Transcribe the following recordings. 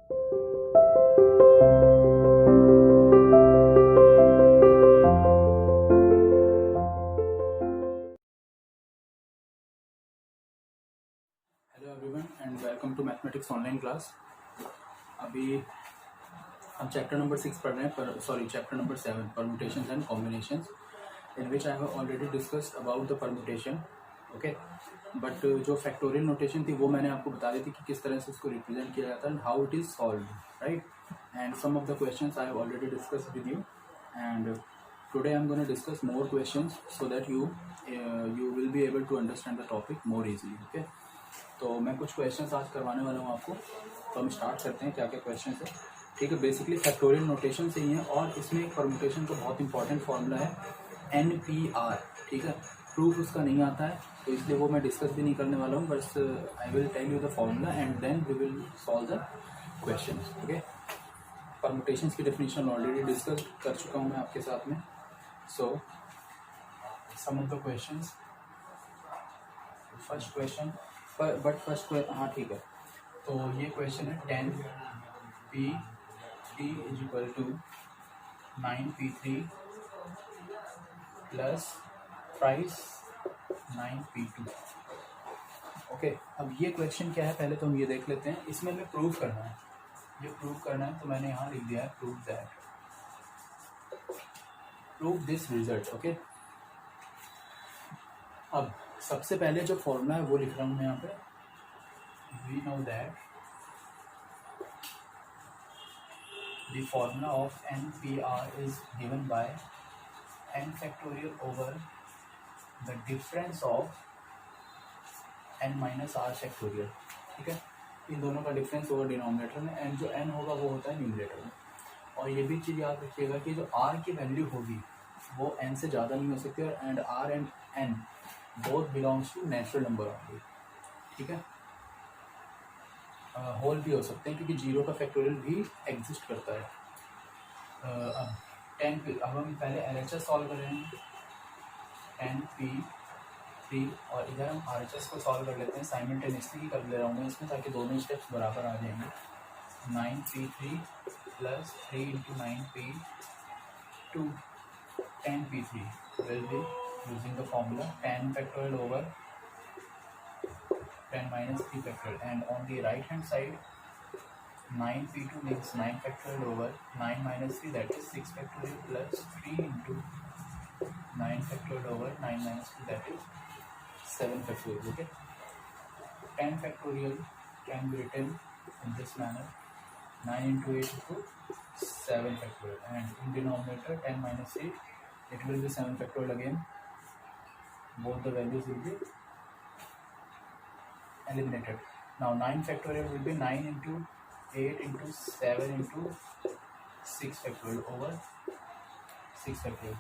Everyone and welcome to mathematics online class. अभी हम chapter number 6 पढ़ रहे हैं, chapter number 7 permutations and combinations, in which I have already discussed about the permutation. Okay, but जो factorial notation थी वो मैंने आपको बता दी थी कि किस तरह से इसको रिप्रेजेंट किया जाता है and how it is solve, right. And some of the questions I have already discussed with you, and today I'm going to discuss more questions so that you will be able to understand the topic more easily. Okay, तो मैं कुछ questions आज करवाने वाला हूँ आपको, तो हम स्टार्ट करते हैं क्या क्या क्वेश्चंस है। ठीक है, बेसिकली फैक्टोरियल नोटेशन से ही है और इसमें एक परम्यूटेशन का बहुत इंपॉर्टेंट फार्मूला है NPR। ठीक है, प्रूफ उसका नहीं आता है तो इसलिए वो मैं डिस्कस भी नहीं करने वाला हूँ, बस I will tell you the formula and then we will solve the question. Okay, permutations की डेफिनेशन ऑलरेडी डिस्कस कर चुका हूँ मैं आपके साथ में। So, some of the questions. First question, but first हाँ ठीक है, तो ये क्वेश्चन है 10P3 is equal to 9P3 plus thrice 9P2। Okay, अब ये क्वेश्चन क्या है पहले तो हम ये देख लेते हैं। इसमें हमें प्रूव करना है, ये प्रूव करना है तो मैंने यहाँ लिख दिया है prove that, prove this result. Okay, अब सबसे पहले जो फॉर्मूला है वो लिख रहा हूँ मैं यहाँ पे। We know that the formula of NPR is given by n factorial over the difference of n minus r factorial. ठीक है, इन दोनों का डिफरेंस होगा डिनोमिनेटर में एंड जो n होगा वो होता है न्यूमरेटर में। और ये भी चीज़ याद रखिएगा कि जो r की वैल्यू होगी वो n से ज़्यादा नहीं हो सकती और and r and n both belongs to natural number only. ठीक है, होल भी हो सकते हैं क्योंकि जीरो का फैक्टोरियल भी एग्जिस्ट करता है। अब 10P, अब हम पहले LHS सॉल्व कर रहे हैं 10P3 और इधर हम RHS को सॉल्व कर लेते हैं। साइमल्टेनियसली ही कर ले रहा हूँ मैं इसमें ताकि दोनों स्टेप्स बराबर आ जाएंगे। 9P3 plus 3 into 9P2 10P3 will be using the formula 10 factorial over 10 minus 3 factorial, and on the right hand side 9P2 means 9 factorial over 9 minus 3, that is 6 factorial, plus 3 into 9 factorial over 9 minus 2, that is 7 factorial. Okay, 10 factorial can be written in this manner, 9 into 8 into 7 factorial, and in denominator 10 minus 3 it will be 7 factorial again. Both the values will be eliminated. Now 9 factorial will be 9 into 8 into 7 into 6 factorial over 6 factorial।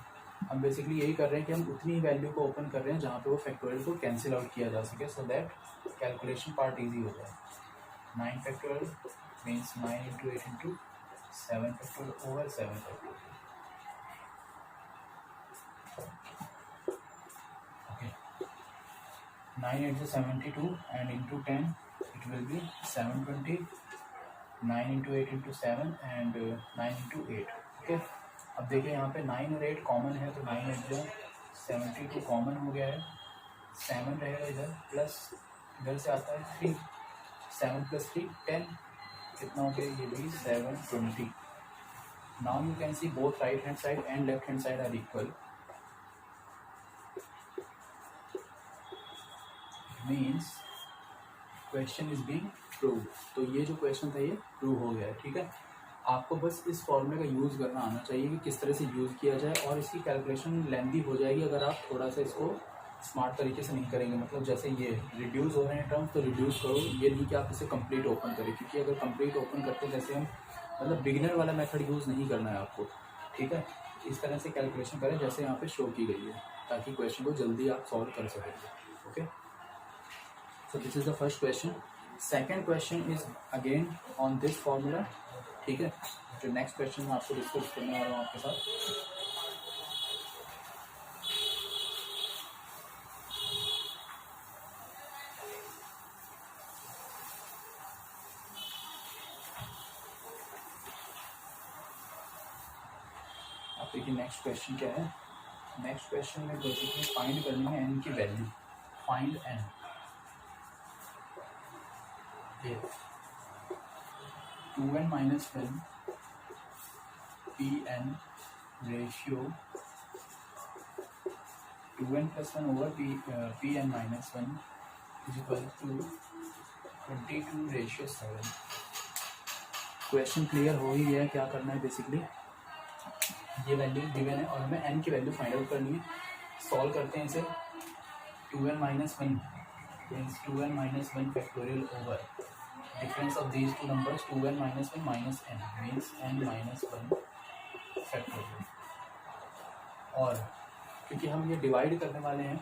हम basically यही कर रहे हैं कि हम उतनी value को open कर रहे हैं जहाँ पे वो फैक्टोरियल को कैंसिल आउट किया जा सके, so that calculation part easy हो जाए। 9 factorial means 9 into 8 into 7 factorial over 7 factorial। 9 8 is 72 and into 10 it will be 720, 9 into 8 into 7 and 9 into 8। Okay, अब देखिए यहाँ पे 9 और 8 कॉमन है तो 9 8 जो 72 कॉमन हो गया है, 7 रहेगा इधर, प्लस इधर से आता है 3, 7 प्लस 3 10, कितना हो गया ये भी 720। Now you can see both right hand side and left hand side are equal, means question is being prove. तो ये जो क्वेश्चन था ये प्रूव हो गया है। ठीक है, आपको बस इस फॉर्मूले का यूज़ करना आना चाहिए कि किस तरह से यूज़ किया जाए, और इसकी कैलकुलेशन लेंथी हो जाएगी अगर आप थोड़ा सा इसको स्मार्ट तरीके से नहीं करेंगे। मतलब जैसे ये रिड्यूस हो रहे हैं टर्म्स तो रिड्यूस करो, ये नहीं कि आप इसे कंप्लीट ओपन करें, क्योंकि अगर कंप्लीट ओपन करते हैं जैसे हम मतलब बिगिनर वाला मेथड यूज़ नहीं करना है आपको। ठीक है, इस तरह से कैलकुलेशन करें जैसे यहाँ पे शो की गई है, ताकि क्वेश्चन को जल्दी आप सॉल्व कर सकेंगे। Okay, so this is the first question. Second question is again on this formula। ठीक है, जो नेक्स्ट क्वेश्चन मैं आपको डिस्कस करने वाला हूँ आपके साथ। देखिए नेक्स्ट क्वेश्चन क्या है. नेक्स्ट क्वेश्चन में बेसिकली फाइंड करनी है n की वैल्यू. Find n. ये 2n minus 1 pn ratio 2n plus 1 over pn minus 1 is equal to 22 ratio 7. Question clear हो ही गया है. क्या करना है बेसिकली, ये वैल्यू गिवन है और हमें n की वैल्यू फाइंड आउट करनी है. सॉल्व करते हैं इसे. 2n minus 1 means 2n minus 1 factorial over difference of these two numbers 2n minus 1 minus n means n minus 1 factorial. और क्योंकि हम ये डिवाइड करने वाले हैं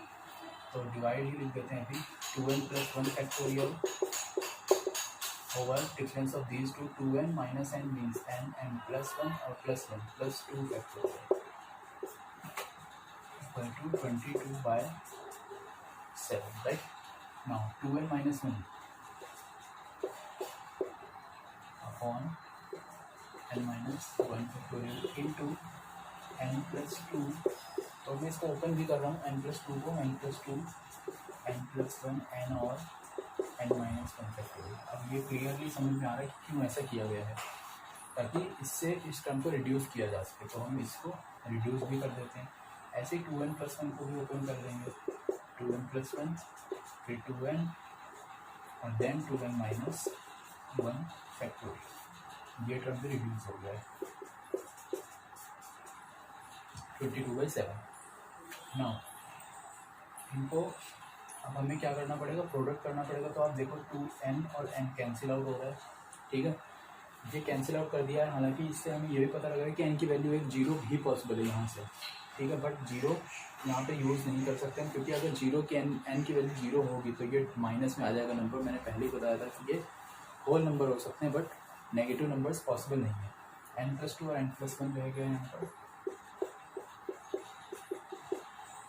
तो डिवाइड ही लिख देते हैं अभी. 2n plus 1 factorial over difference of these two 2n minus n means n plus 1 और plus 1 plus 2 factorial equal to 22 by 7, right? Now 2n minus 1 upon n minus 1 factorial into n plus 2. तो मैं इसको open भी कर रहा हूँ. n plus 2 को n plus 2 n plus 1 n और n minus 1 factorial. अब ये क्लियरली समझ में आ रहा है कि क्यों ऐसा किया गया है, ताकि इससे इस टर्म को रिड्यूस किया जा सके. तो हम इसको रिड्यूस भी कर देते हैं. ऐसे ही 2n plus 1 को भी ओपन कर देंगे. 2n plus 1 फिर 2n और देन 2n minus 1 factorial. ये टर्म भी रिड्यूस हो गया है. 22 by 7. नाउ इनको अब हमें क्या करना पड़ेगा, प्रोडक्ट करना पड़ेगा. तो आप देखो 2n और n कैंसिल आउट हो रहा है. ठीक है, ये कैंसिल आउट कर दिया है. हालांकि इससे हमें ये भी पता लगा कि n की वैल्यू एक जीरो भी पॉसिबल है यहाँ से. ठीक है, बट जीरो यहाँ पे यूज़ नहीं कर सकते हम, क्योंकि अगर जीरो की n की वैल्यू जीरो होगी तो ये माइनस में आ जाएगा नंबर. मैंने पहले ही बताया था कि ये होल नंबर हो सकते हैं बट नेगेटिव नंबर्स पॉसिबल नहीं है. n plus 2 और n plus 1 रह गए यहाँ पर,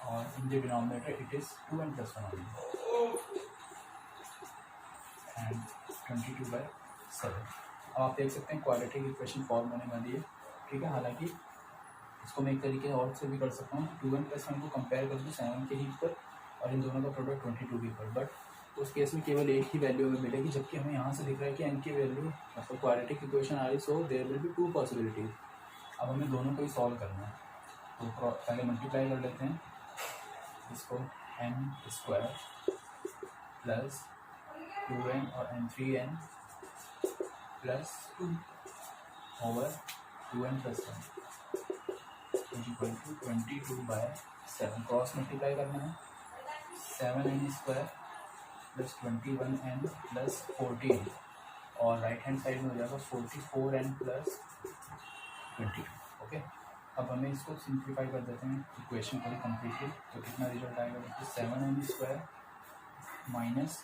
और in the denominator it is 2n plus 1 only and 22 by 7. अब आप देख सकते हैं क्वाड्रेटिक इक्वेशन फॉर्म होने वाली है. ठीक है, हालांकि इसको मैं एक तरीके और से भी कर सकता हूँ. 2n plus 1 को कंपेयर कर दूँ 7 के ही पर और इन दोनों का प्रोडक्ट 22 के पर, बट उस केस में केवल एक ही वैल्यू हमें मिलेगी. जबकि हमें यहाँ से दिख रहा है कि n की वैल्यू मतलब क्वाड्रेटिक इक्वेशन आ रही, so there will be 2 possibilities. अब हमें दोनों को ही सॉल्व करना है. तो पहले मल्टीप्लाई कर लेते हैं इसको. n स्क्वायर प्लस 2n और n3n plus 2 over 2n plus 1 is equal to 22 by 7. Cross multiply करना है. 7n square plus 21n plus 14 और राइट हैंड साइड में हो जाएगा 44n प्लस 22. ओके, अब हमें इसको सिंप्लीफाई कर देते हैं इक्वेशन को कम्प्लीटली. तो कितना रिजल्ट आएगा, तो 7n स्क्वायर माइनस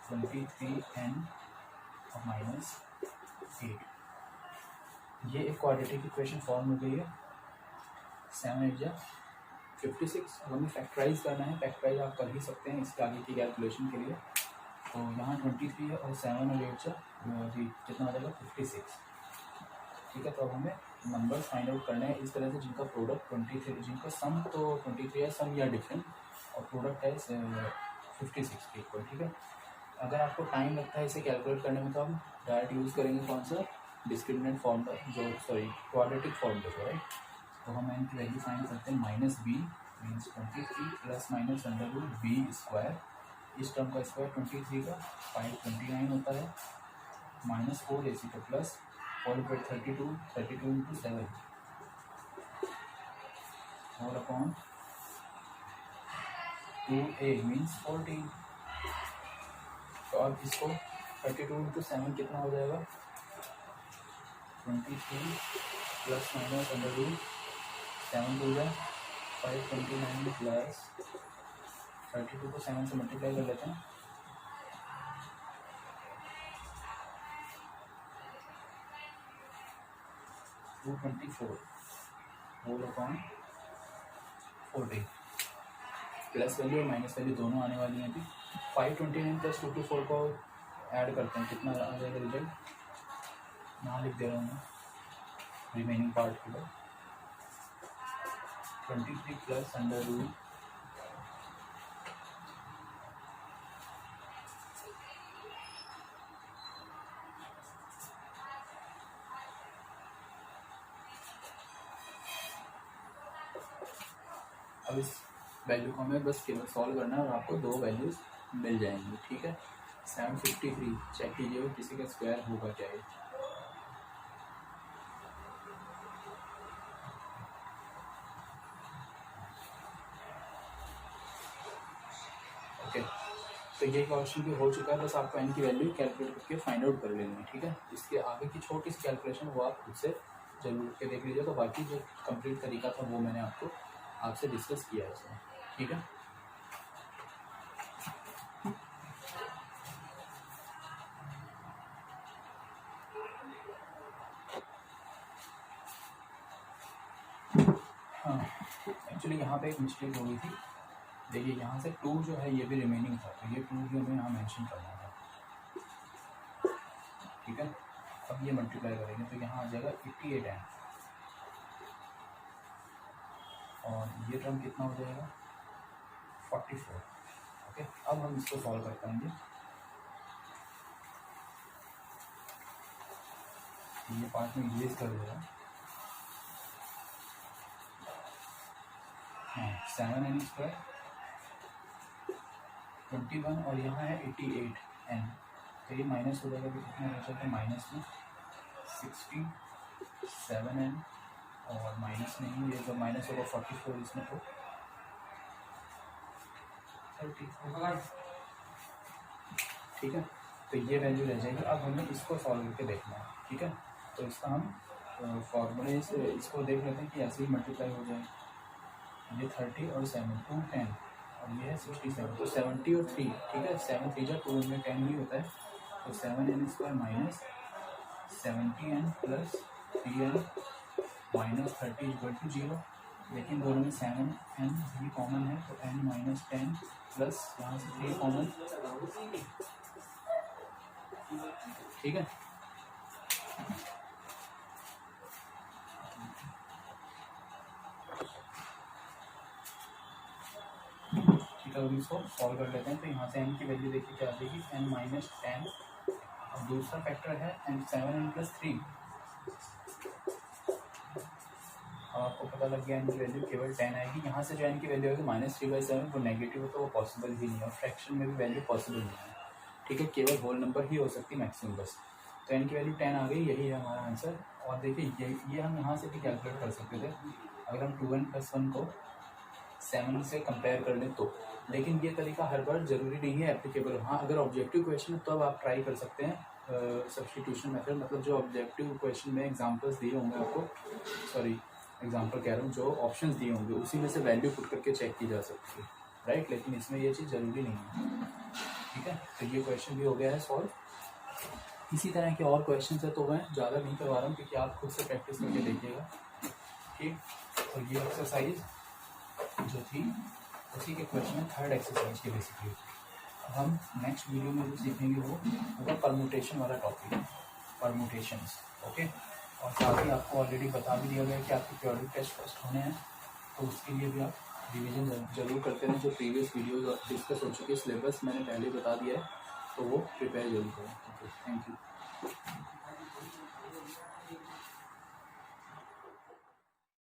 23n और माइनस 8. ये एक क्वाड्रेटिक इक्वेशन फॉर्म हो गई है. 7 8 56. अब हमें फैक्टराइज करना है. फैक्टराइज आप कर ही सकते हैं इसके आगे की कैलकुलेशन के लिए. तो यहाँ 23 है और 7 और 8 जी कितना आ जाएगा 56. ठीक है, तो अब हमें नंबर्स फाइंड आउट करना है इस तरह से जिनका प्रोडक्ट 23, जिनका सम तो 23 है, सम या डिफरेंट, और प्रोडक्ट है 56 के इक्वल. ठीक है, अगर आपको टाइम लगता है इसे कैलकुलेट करने में तो हम डायरेक्ट यूज़ करेंगे कौन सा, डिस्क्रिमिनेंट फॉर्म का, जो क्वाड्रेटिक फॉर्म देखो, राइट. तो हम n की वैल्यू फाइंड करते हैं minus b means 23 plus minus under root B square. इस टर्म का स्क्वायर 23 का 529 होता है, माइनस 4 AC तो plus 32 into 7 4 upon 2a means 14. तो अब इसको 32 इंटू 7 कितना हो जाएगा 23 plus minus under root 7 to 529 plus 32 को 7 से मल्टीप्लाई कर लेते हैं. 224 होल अपॉन 40. प्लस वैल्यू और माइनस वैल्यू दोनों आने वाली हैं. अभी 529 प्लस 224 को ऐड करते हैं, कितना आ जाएगा रिजल्ट, यहाँ लिख दे रहा हूँ मैं रिमेनिंग पार्ट के बाद. 23 प्लस अंडर रूट अब इस वैल्यू को हमें बस केवल सॉल्व करना है और आपको दो वैल्यूज मिल जाएंगी, ठीक है। 753 चेक कीजिएगा किसी का स्क्वायर होगा क्या ये। ओके, तो ये क्वेश्चन भी हो चुका है, बस आपको n की वैल्यू कैलकुलेट करके फाइंड आउट कर लेनी है, ठीक है। इसके आगे की छोटी सी कैलकुलेशन वो आप खुद से जरूर करके देख लीजिए। तो बाकी जो कंप्लीट तरीका था वो मैंने आपसे डिस्कस किया है इसमें, ठीक है। हाँ, एक्चुअली यहाँ पे एक मिस्टेक हो गई थी। देखिए यहाँ से 2 जो है ये भी रिमेनिंग था, तो ये 2 भी हमें यहाँ मेंशन करना था, ठीक है। अब ये मल्टीप्लाई करेंगे तो यहाँ आ जाएगा 88 है, और ये टर्म कितना हो जाएगा 44। ओके, अब हम इसको सॉल्व कर पाएंगे। ये पार्ट में इरेज कर देगा। हाँ, 7n² 21 और यहाँ है 88n, तो ये माइनस हो जाएगा। तो कितना बचा था माइनस में 67n, और माइनस नहीं, ये जब माइनस होगा 44 इसमें तो 30, ठीक है। तो ये वैल्यू रह जाएगी। अब हमें इसको सॉल्व करके देखना है, ठीक है। तो इसका हम फॉर्मूले से इसको देख लेते हैं कि ऐसे ही मल्टीप्लाई हो जाए। ये 30 और 7 2 10 और ये है 67, तो 70 और 3, ठीक है। 7 3 2 में 10 ही होता है, तो 7n² minus 70n plus 3n minus 30 = 0। लेकिन दोनों में 7n भी कॉमन है, तो n माइनस 10 प्लस यहाँ से 3 कॉमन, ठीक है। ठीक है, अब इसको सॉल्व कर लेते हैं। तो यहाँ से n की वैल्यू देखिए क्या आ जाएगी, n माइनस 10, और दूसरा फैक्टर है n 7n प्लस 3। आपको पता लग गया n की वैल्यू केवल 10 आएगी। यहाँ से जो n की वैल्यू आएगी -3/7 वो नेगेटिव है, तो वो पॉसिबल ही नहीं है, और फ्रैक्शन में भी वैल्यू पॉसिबल नहीं है, ठीक है। केवल होल नंबर ही हो सकती है मैक्सिमम बस। तो n की वैल्यू 10 आ गई, यही है हमारा आंसर। और देखिए ये हम यहाँ से भी कैलकुलेट कर सकते थे, अगर हम 2n + 1 को 7 से कंपेयर कर लें तो। लेकिन ये तरीका हर बार ज़रूरी नहीं है एप्लीकेबल। हाँ, अगर ऑब्जेक्टिव क्वेश्चन है तो अब आप ट्राई कर सकते हैं सब्स्टिट्यूशन मेथड, मतलब जो ऑब्जेक्टिव क्वेश्चन में एग्जांपल्स दिए होंगे आपको, सॉरी एग्जांपल कह रहा हूँ, जो ऑप्शंस दिए होंगे उसी में से वैल्यू पुट करके चेक की जा सकती है, राइट। लेकिन इसमें ये चीज़ ज़रूरी नहीं है, ठीक है। तो ये क्वेश्चन भी हो गया है सॉल्व। इसी तरह के और क्वेश्चन है, तो मैं ज़्यादा नहीं करवा रहा हूँ क्योंकि आप खुद से प्रैक्टिस करके देखिएगा, ठीक। तो ये एक्सरसाइज जो थी उसी के क्वेश्चन है, थर्ड एक्सरसाइज के बेसिकली। हम नेक्स्ट वीडियो में जो सीखेंगे वो होगा परम्यूटेशन वाला टॉपिक, परम्यूटेशंस, ओके। और साथ ही आपको ऑलरेडी बता भी दिया गया कि आपके पीरियोडिक टेस्ट फर्स्ट होने हैं, तो उसके लिए भी आप रिवीजन जरूर करते रहें। जो प्रीवियस वीडियोज डिस्कस हो चुके सिलेबस मैंने पहले बता दिया है, तो वो प्रिपेयर जरूर करें। Okay, thank you.